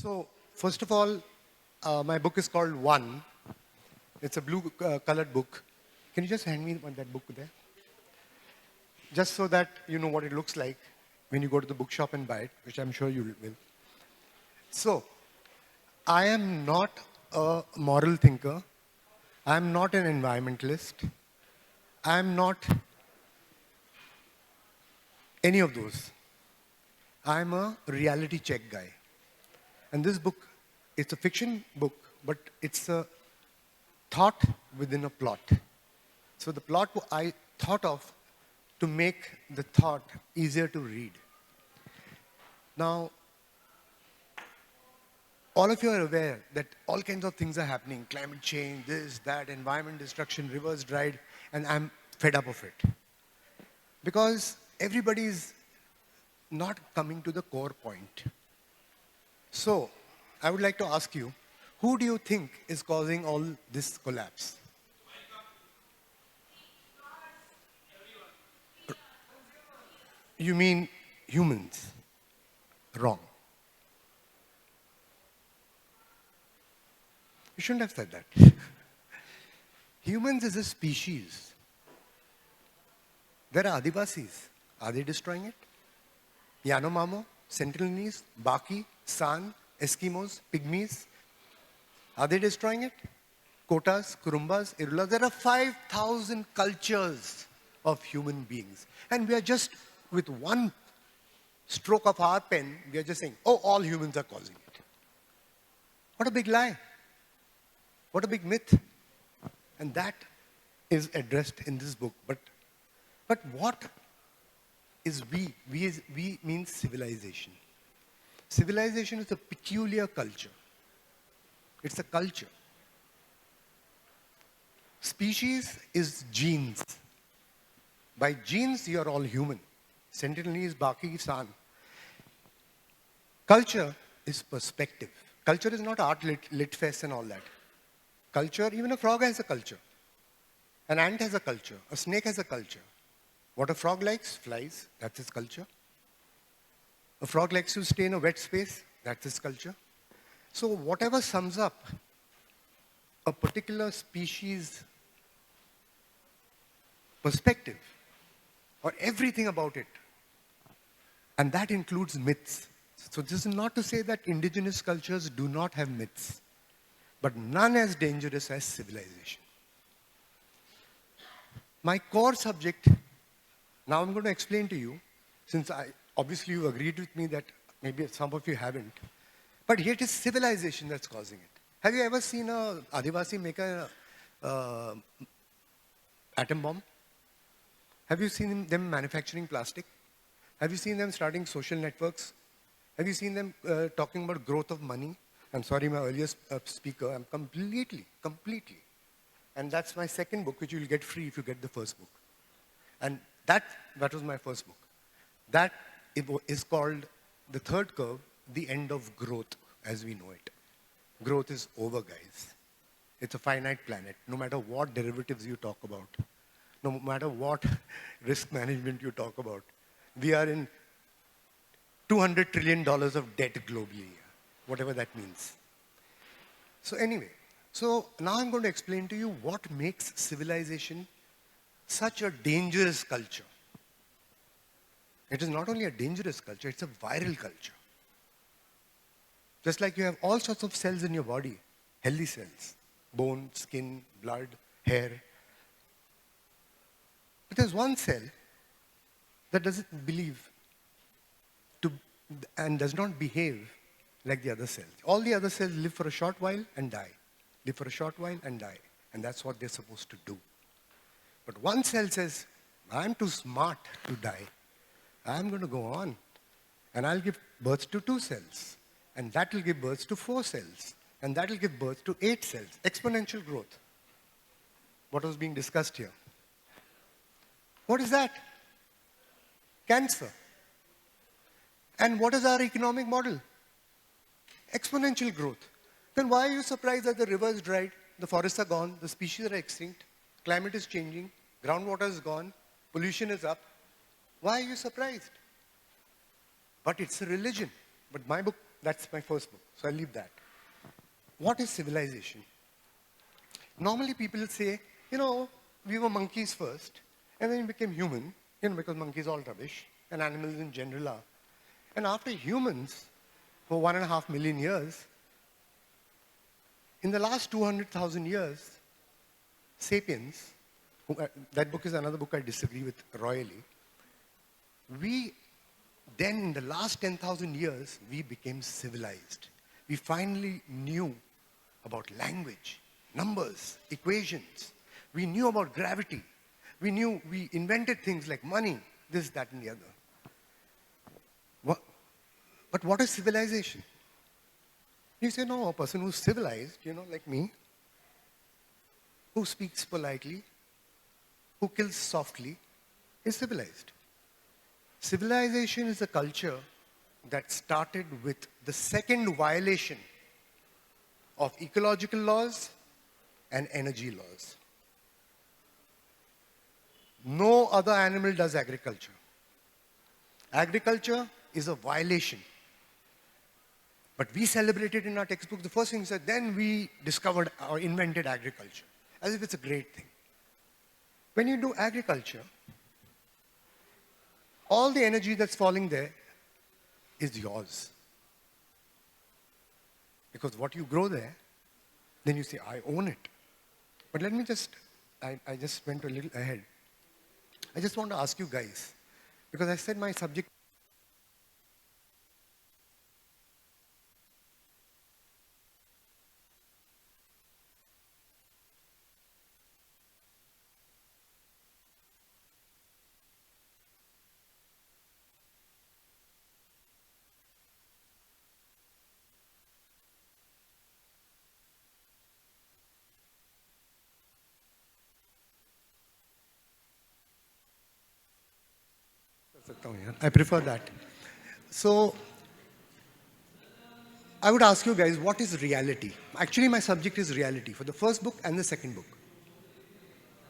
So, first of all, my book is called One. It's a blue colored book. Can you just hand me that book there? Just so that you know what it looks like when you go to the bookshop and buy it, which I'm sure you will. So, I am not a moral thinker. I'm not an environmentalist. I'm not any of those. I'm a reality check guy. And this book, it's a fiction book, but it's a thought within a plot. So the plot I thought of to make the thought easier to read. Now, all of you are aware that all kinds of things are happening. Climate change, this, that, environment destruction, rivers dried, and I'm fed up of it. Because everybody is not coming to the core point. So, I would like to ask you, who do you think is causing all this collapse? You mean humans? Wrong. You shouldn't have said that. Humans is a species. There are Adivasis. Are they destroying it? Yanomamo, Sentinelese, Baki, San, Eskimos, Pygmies. Are they destroying it? Kotas, Kurumbas, Irulas. There are 5,000 cultures of human beings. And we are just, with one stroke of our pen, we are just saying, oh, all humans are causing it. What a big lie. What a big myth. And that is addressed in this book. But what is we? We means civilization. Civilization is a peculiar culture. It's a culture. Species is genes. By genes, you are all human. Sentinelese, Baki, San. Culture is perspective. Culture is not art, lit fest and all that. Culture, even a frog has a culture. An ant has a culture. A snake has a culture. What a frog likes, flies, that's his culture. A frog likes to stay in a wet space, that's his culture. So whatever sums up a particular species perspective, or everything about it, and that includes myths. So this is not to say that indigenous cultures do not have myths, but none as dangerous as civilization. My core subject, now I'm going to explain to you, since obviously you agreed with me that maybe some of you haven't, but here it is civilization that's causing it. Have you ever seen a Adivasi make a atom bomb? Have you seen them manufacturing plastic? Have you seen them starting social networks? Have you seen them talking about growth of money? I'm sorry, my earlier speaker, I'm completely. And that's my second book, which you'll get free if you get the first book. And that was my first book. That is called The Third Curve, The End of Growth, as we know it. Growth is over, guys. It's a finite planet. No matter what derivatives you talk about, no matter what risk management you talk about, we are in $200 trillion of debt globally, whatever that means. So anyway, so now I'm going to explain to you what makes civilization such a dangerous culture. It is not only a dangerous culture, it's a viral culture. Just like you have all sorts of cells in your body, healthy cells, bone, skin, blood, hair. But there's one cell that doesn't believe and does not behave like the other cells. All the other cells live for a short while and die. Live for a short while and die. And that's what they're supposed to do. But one cell says, I'm too smart to die. I'm going to go on. And I'll give birth to 2 cells. And that will give birth to 4 cells. And that will give birth to 8 cells. Exponential growth. What was being discussed here? What is that? Cancer. And what is our economic model? Exponential growth. Then why are you surprised that the rivers dried, the forests are gone, the species are extinct, climate is changing, groundwater is gone, pollution is up? Why are you surprised? But it's a religion. But my book That's my first book, so I'll leave that. What is civilization? Normally people say, we were monkeys first, and then we became human, because monkeys are all rubbish, and animals in general are. And after humans, for 1.5 million years, in the last 200,000 years, sapiens, that book is another book I disagree with royally, we then in the last 10,000 years, we became civilized. We finally knew about language, numbers, equations. We knew about gravity. We invented things like money, this, that, and the other. But what is civilization? You say, no, a person who's civilized, like me, who speaks politely, who kills softly, is civilized. Civilization is a culture that started with the second violation of ecological laws and energy laws. No other animal does agriculture. Agriculture is a violation. But we celebrated in our textbook, the first thing said, then we discovered or invented agriculture, as if it's a great thing. When you do agriculture, all the energy that's falling there is yours. Because what you grow there, then you say, I own it. But let me I just went a little ahead. I just want to ask you guys, because I said my subject I prefer that. So, I would ask you guys, what is reality? Actually, my subject is reality for the first book and the second book.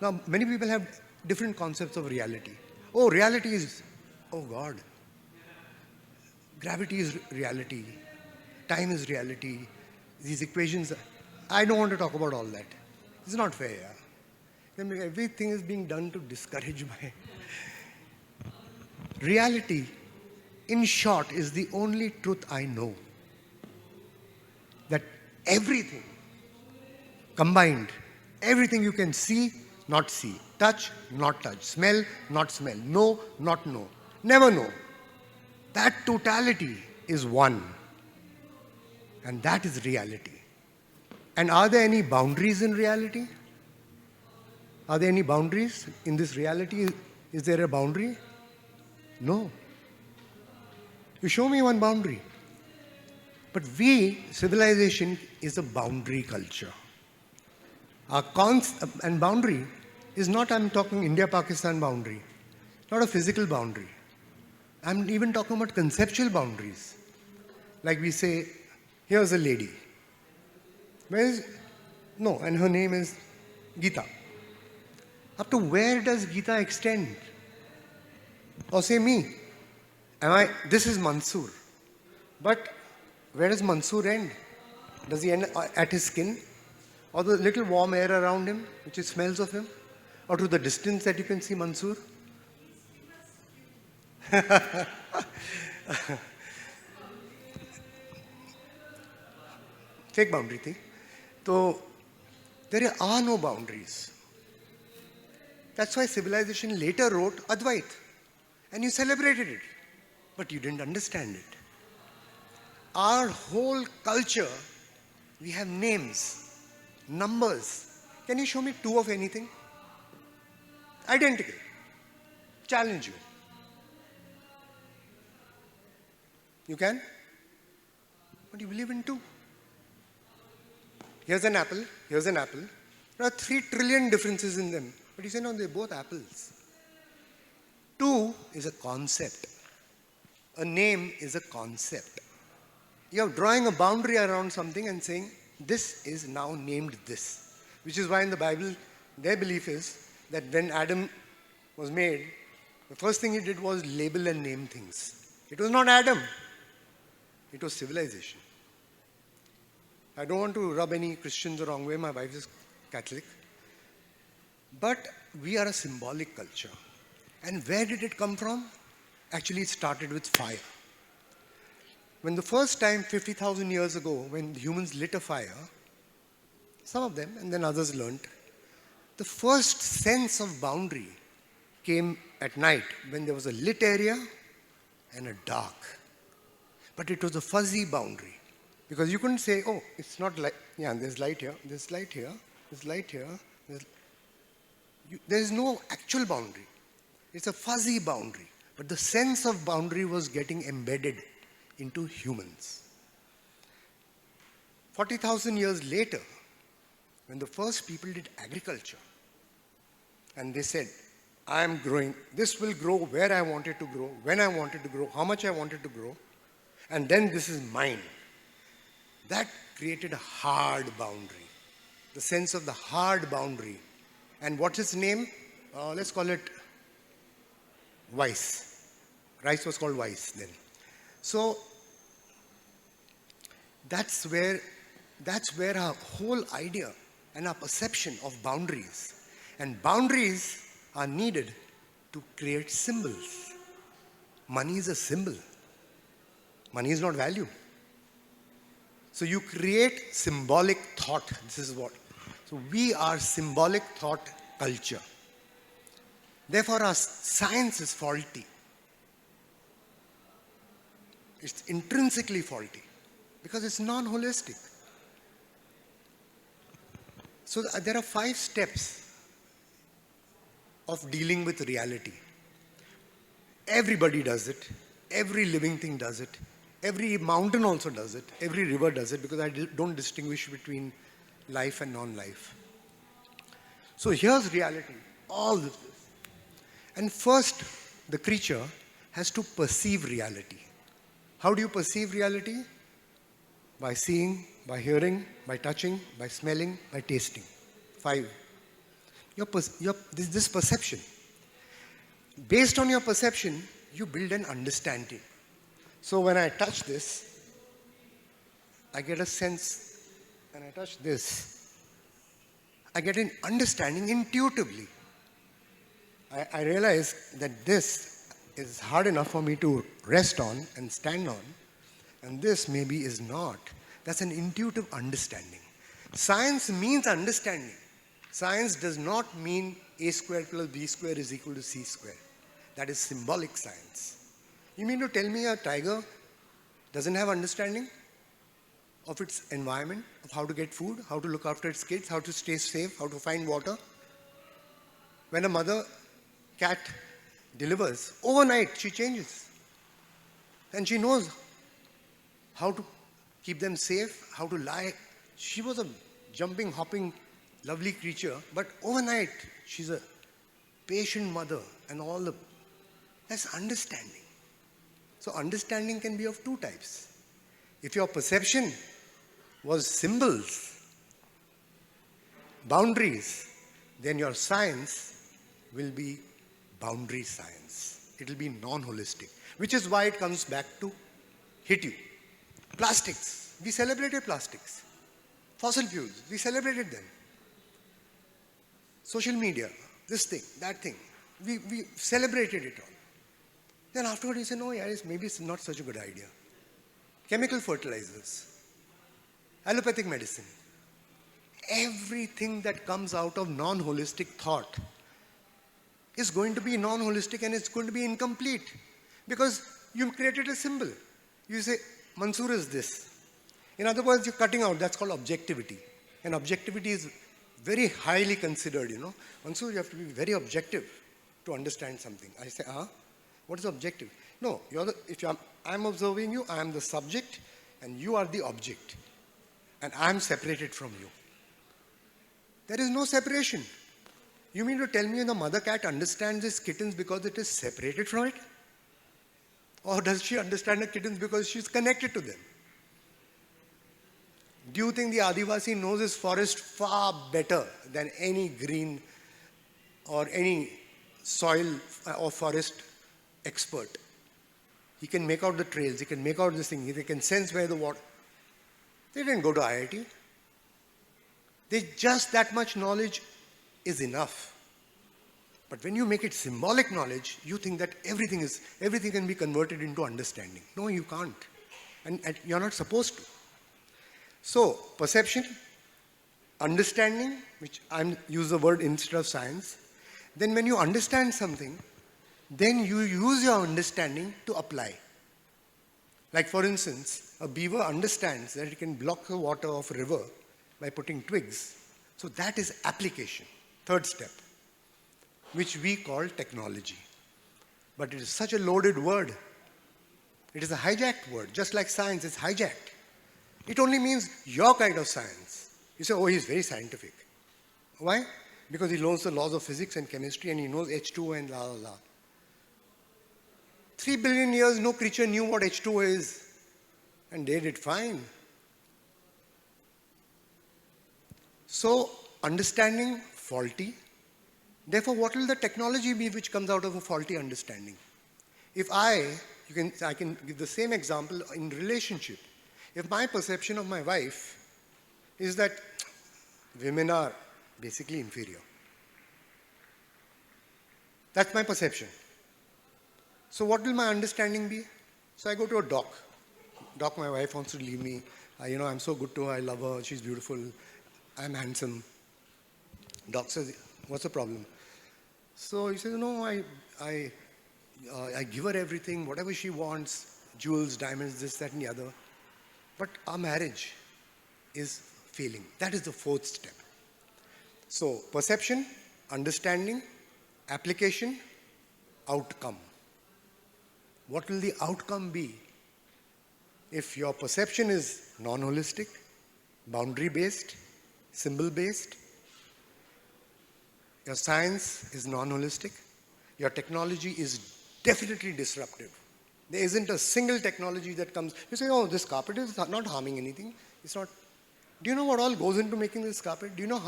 Now, many people have different concepts of reality. Oh, reality is, oh God, gravity is reality, time is reality, these equations. I don't want to talk about all that. It's not fair. Yeah? I mean, everything is being done to discourage my. Reality, in short, is the only truth I know. That everything combined, everything you can see, not see, touch, not touch, smell, not smell, know, not know, never know. That totality is one. And that is reality. And are there any boundaries in reality? Are there any boundaries in this reality? Is there a boundary? No. You show me one boundary. But civilization is a boundary culture. Our and boundary is not, I'm talking India-Pakistan boundary, not a physical boundary. I'm even talking about conceptual boundaries. Like we say, here's a lady. And her name is Geeta. Up to where does Geeta extend? Or say me. This is Mansoor. But where does Mansoor end? Does he end at his skin? Or the little warm air around him, which smells of him? Or to the distance that you can see Mansoor? Fake boundary thing. So, there are no boundaries. That's why civilization later wrote Advait. And you celebrated it. But you didn't understand it. Our whole culture, we have names, numbers. Can you show me two of anything? Identical. Challenge you. You can? But you believe in two. Here's an apple, here's an apple. There are 3 trillion differences in them. But you say, no, they're both apples. 2 is a concept. A name is a concept. You're drawing a boundary around something and saying, this is now named this. Which is why in the Bible, their belief is that when Adam was made, the first thing he did was label and name things. It was not Adam. It was civilization. I don't want to rub any Christians the wrong way. My wife is Catholic. But we are a symbolic culture. And where did it come from? Actually, it started with fire. When the first time, 50,000 years ago, when humans lit a fire, some of them, and then others learnt, the first sense of boundary came at night when there was a lit area and a dark. But it was a fuzzy boundary. Because you couldn't say, oh, it's not light. Yeah, there's light here, there's light here, there's light here. There is no actual boundary. It's a fuzzy boundary. But the sense of boundary was getting embedded into humans. 40,000 years later, when the first people did agriculture, and they said, I am growing, this will grow where I want it to grow, when I want it to grow, how much I want it to grow, and then this is mine. That created a hard boundary, the sense of the hard boundary. And what's its name? Let's call it Vice. Rice was called Vice then. So that's where our whole idea and our perception of boundaries. And boundaries are needed to create symbols. Money is a symbol. Money is not value. So you create symbolic thought. This is what. So we are symbolic thought culture. Therefore, our science is faulty. It's intrinsically faulty because it's non-holistic. So there are 5 steps of dealing with reality. Everybody does it. Every living thing does it. Every mountain also does it. Every river does it because I don't distinguish between life and non-life. So here's reality. All this. And first, the creature has to perceive reality. How do you perceive reality? By seeing, by hearing, by touching, by smelling, by tasting. 5. This perception. Based on your perception, you build an understanding. So when I touch this, I get a sense. When I touch this, I get an understanding intuitively. I realize that this is hard enough for me to rest on and stand on, and this maybe is not. That's an intuitive understanding. Science means understanding. Science does not mean a squared plus b squared is equal to c squared. That is symbolic science. You mean to tell me a tiger doesn't have understanding of its environment, of how to get food, how to look after its kids, how to stay safe, how to find water? When a mother cat delivers, overnight she changes. And she knows how to keep them safe, how to lie. She was a jumping, hopping, lovely creature, but overnight she's a patient mother and all the... That's understanding. So understanding can be of 2 types. If your perception was symbols, boundaries, then your science will be boundary science. It will be non-holistic, which is why it comes back to hit you. Plastics. We celebrated plastics. Fossil fuels. We celebrated them. Social media. This thing, that thing. We celebrated it all. Then afterward you say, no, yeah, maybe it's not such a good idea. Chemical fertilizers, allopathic medicine, everything that comes out of non-holistic thought is going to be non-holistic and it's going to be incomplete because you've created a symbol. You say, Mansoor is this. In other words, you're cutting out. That's called objectivity. And objectivity is very highly considered, Mansoor, you have to be very objective to understand something. I say, what is objective? No, I'm observing you, I am the subject, and you are the object. And I am separated from you. There is no separation. You mean to tell me the mother cat understands its kittens because it is separated from it? Or does she understand the kittens because she's connected to them? Do you think the Adivasi knows his forest far better than any green or any soil or forest expert? He can make out the trails. He can make out this thing. He can sense where the water. They didn't go to IIT. Just that much knowledge is enough. But when you make it symbolic knowledge, you think that everything can be converted into understanding. No, you can't. And you're not supposed to. So, perception, understanding, which I use the word instead of science. Then when you understand something, then you use your understanding to apply. Like for instance, a beaver understands that it can block the water of a river by putting twigs. So that is application, third step, which we call technology. But it is such a loaded word. It is a hijacked word, just like science is hijacked. It only means your kind of science. You say, oh, he's very scientific. Why? Because he knows the laws of physics and chemistry and he knows H2O and la la la. 3 billion years, no creature knew what H2O is. And they did fine. So, understanding faulty. Therefore, what will the technology be which comes out of a faulty understanding? I can give the same example in relationship. If my perception of my wife is that women are basically inferior. That's my perception. So what will my understanding be? So I go to a doc. Doc, my wife wants to leave me. I'm so good to her. I love her. She's beautiful. I'm handsome. Doc says, what's the problem? So he says, no, I give her everything, whatever she wants, jewels, diamonds, this, that, and the other. But our marriage is failing. That is the fourth step. So perception, understanding, application, outcome. What will the outcome be? If your perception is non-holistic, boundary-based, symbol-based, your science is non-holistic, your technology is definitely disruptive. There isn't a single technology that comes, you say, oh, this carpet is not harming anything. It's not. Do you know what all goes into making this carpet? Do you know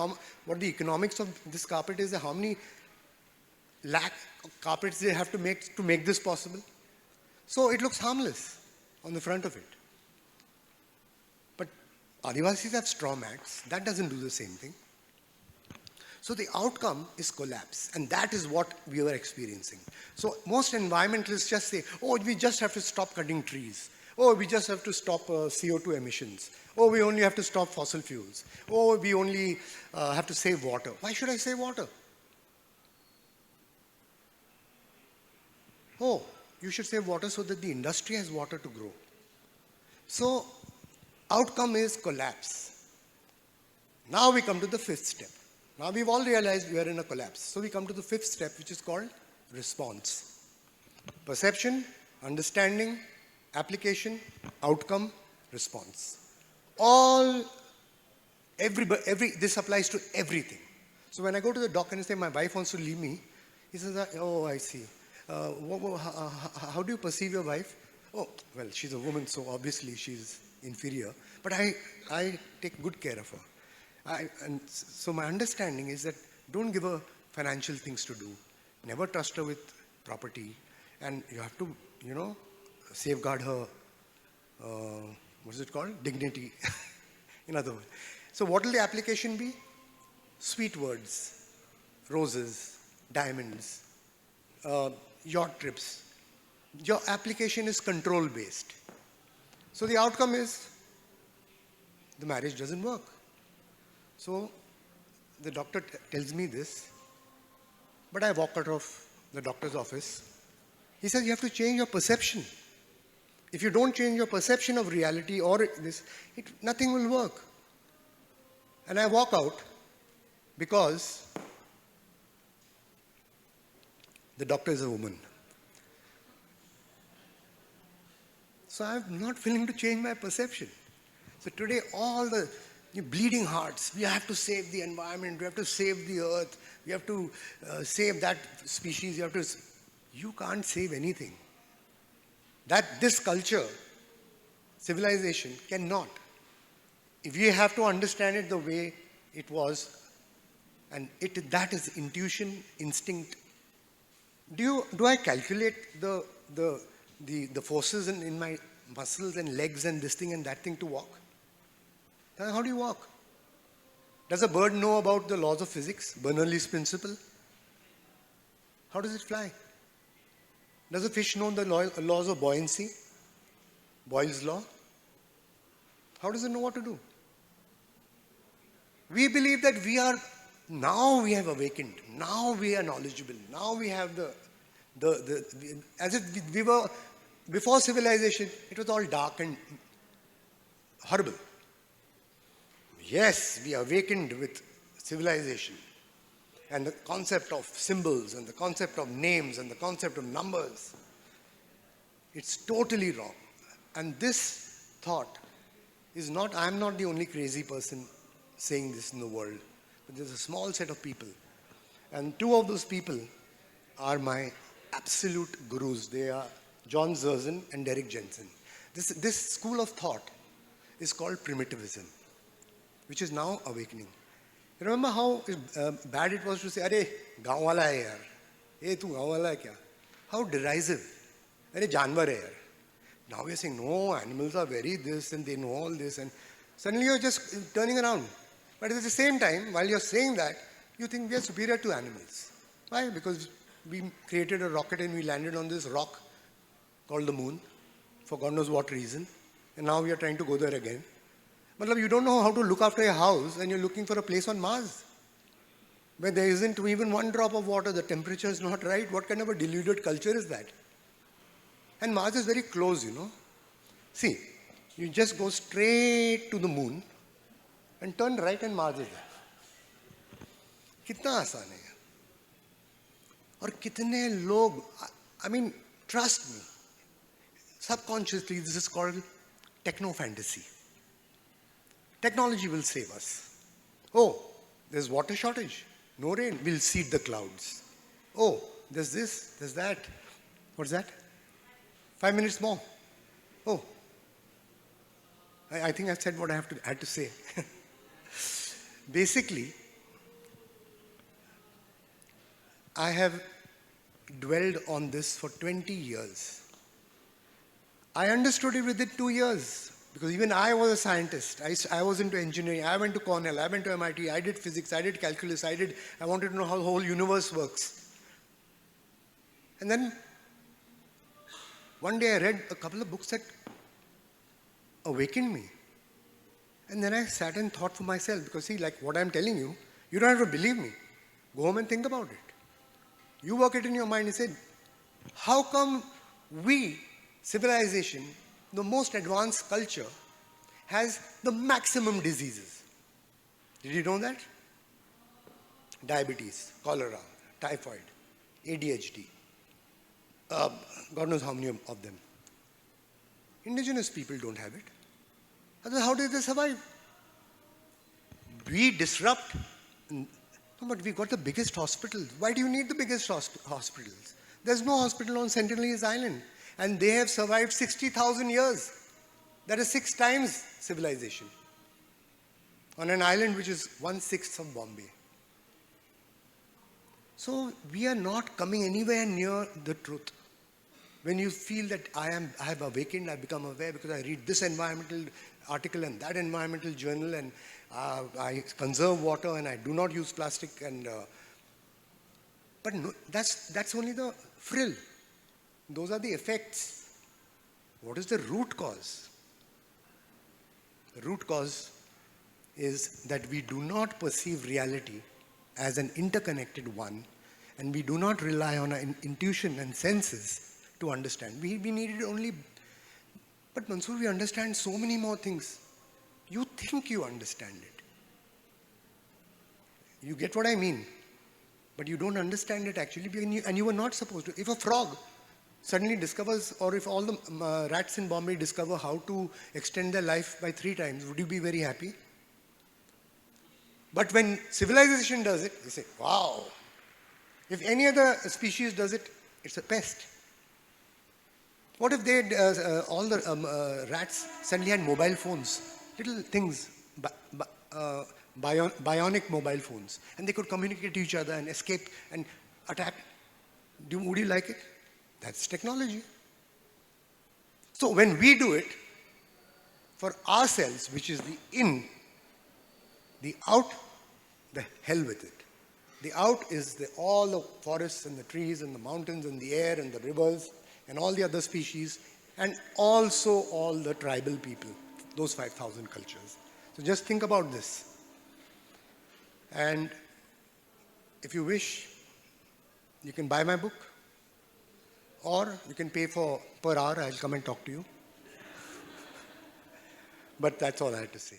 what the economics of this carpet is? How many lakh carpets they have to make this possible? So it looks harmless on the front of it. But Adivasis have straw mats. That doesn't do the same thing. So the outcome is collapse, and that is what we were experiencing. So most environmentalists just say, oh, we just have to stop cutting trees. Oh, we just have to stop CO2 emissions. Oh, we only have to stop fossil fuels. Oh, we only have to save water. Why should I save water? Oh, you should save water so that the industry has water to grow. So outcome is collapse. Now we come to the fifth step. Now we've all realized we are in a collapse. So we come to the fifth step, which is called response. Perception, understanding, application, outcome, response. This applies to everything. So when I go to the doctor and say, my wife wants to leave me, he says, oh, I see. How do you perceive your wife? Oh, well, she's a woman, so obviously she's inferior. But I take good care of her. So my understanding is that don't give her financial things to do. Never trust her with property. And you have to, safeguard her, what is it called? Dignity, in other words. So what will the application be? Sweet words, roses, diamonds, yacht trips. Your application is control-based. So the outcome is the marriage doesn't work. So the doctor tells me this, but I walk out of the doctor's office. He says, you have to change your perception. If you don't change your perception of reality or this, nothing will work. And I walk out because the doctor is a woman. So I'm not willing to change my perception. So today, all the bleeding hearts, we have to save the environment, we have to save the earth, we have to save that species, you can't save anything. This culture, civilization, cannot. If we have to understand it the way it was, and that is intuition, instinct. Do I calculate the the forces in my muscles and legs and this thing and that thing to walk. How do you walk? Does a bird know about the laws of physics, Bernoulli's principle? How does it fly? Does a fish know the laws of buoyancy, Boyle's law? How does it know what to do? We believe that now we have awakened, now we are knowledgeable, now we have as if we were, before civilization, it was all dark and horrible. Yes, we awakened with civilization and the concept of symbols and the concept of names and the concept of numbers. It's totally wrong. And this thought is not, I'm not the only crazy person saying this in the world, but there's a small set of people. And two of those people are my absolute gurus. They are John Zerzan and Derek Jensen. This school of thought is called primitivism, which is now awakening. You remember how bad it was to say, "Arey, gaon wala hai yaar. Hey, tu gaon wala hai kya?" How derisive. "Arey, janwar hai yaar." Now we're saying, no, animals are very this and they know all this, and suddenly you're just turning around. But at the same time, while you're saying that, you think we are superior to animals. Why? Because we created a rocket and we landed on this rock called the moon, for God knows what reason, and now we are trying to go there again. But you don't know how to look after your house and you're looking for a place on Mars where there isn't even one drop of water, the temperature is not right. What kind of a deluded culture is that? And Mars is very close, you know. See, you just go straight to the moon and turn right and Mars is there. Kitna आसान है और कितने लोग, I mean, trust me, subconsciously this is called techno fantasy. Technology will save us. Oh, there's water shortage, no rain, we'll seed the clouds. Oh, there's this, there's that. What's that? 5 minutes more. Oh, I think I said what I had to say. Basically, I have dwelled on this for 20 years. I understood it within 2 years because even I was a scientist. I was into engineering. I went to Cornell. I went to MIT. I did physics. I did calculus. I wanted to know how the whole universe works. And then one day I read a couple of books that awakened me. And then I sat and thought for myself, because see, like what I'm telling you, you don't have to believe me. Go home and think about it. You work it in your mind and say, how come we, civilization, the most advanced culture, has the maximum diseases? Did you know that? Diabetes, cholera, typhoid, ADHD, God knows how many of them. Indigenous people don't have it. Otherwise, how did they survive? We disrupt. No, but we got the biggest hospitals. Why do you need the biggest hospitals? There's no hospital on Sentinelese Island. And they have survived 60,000 years. That is 6 times civilization. On an island which is 1/6 of Bombay. So we are not coming anywhere near the truth. When you feel that I have awakened, I become aware because I read this environmental article and that environmental journal, and I conserve water and I do not use plastic, and but no, that's only the frill. Those are the effects. What is the root cause? The root cause is that we do not perceive reality as an interconnected one, and we do not rely on our intuition and senses to understand. We needed only, but Mansoor, we understand so many more things. You think you understand it. You get what I mean? But you don't understand it actually, and you were not supposed to. If a frog suddenly discovers, or if all the rats in Bombay discover how to extend their life by 3 times, would you be very happy? But when civilization does it, they say, wow. If any other species does it, it's a pest. What if all the rats suddenly had mobile phones, little things, bionic mobile phones, and they could communicate to each other and escape and attack? Would you like it? That's technology. So when we do it for ourselves, which is the in, the out, the hell with it. The out is all the forests and the trees and the mountains and the air and the rivers and all the other species, and also all the tribal people, those 5,000 cultures. So just think about this. And if you wish, you can buy my book, or you can pay for per hour. I'll come and talk to you. But that's all I had to say.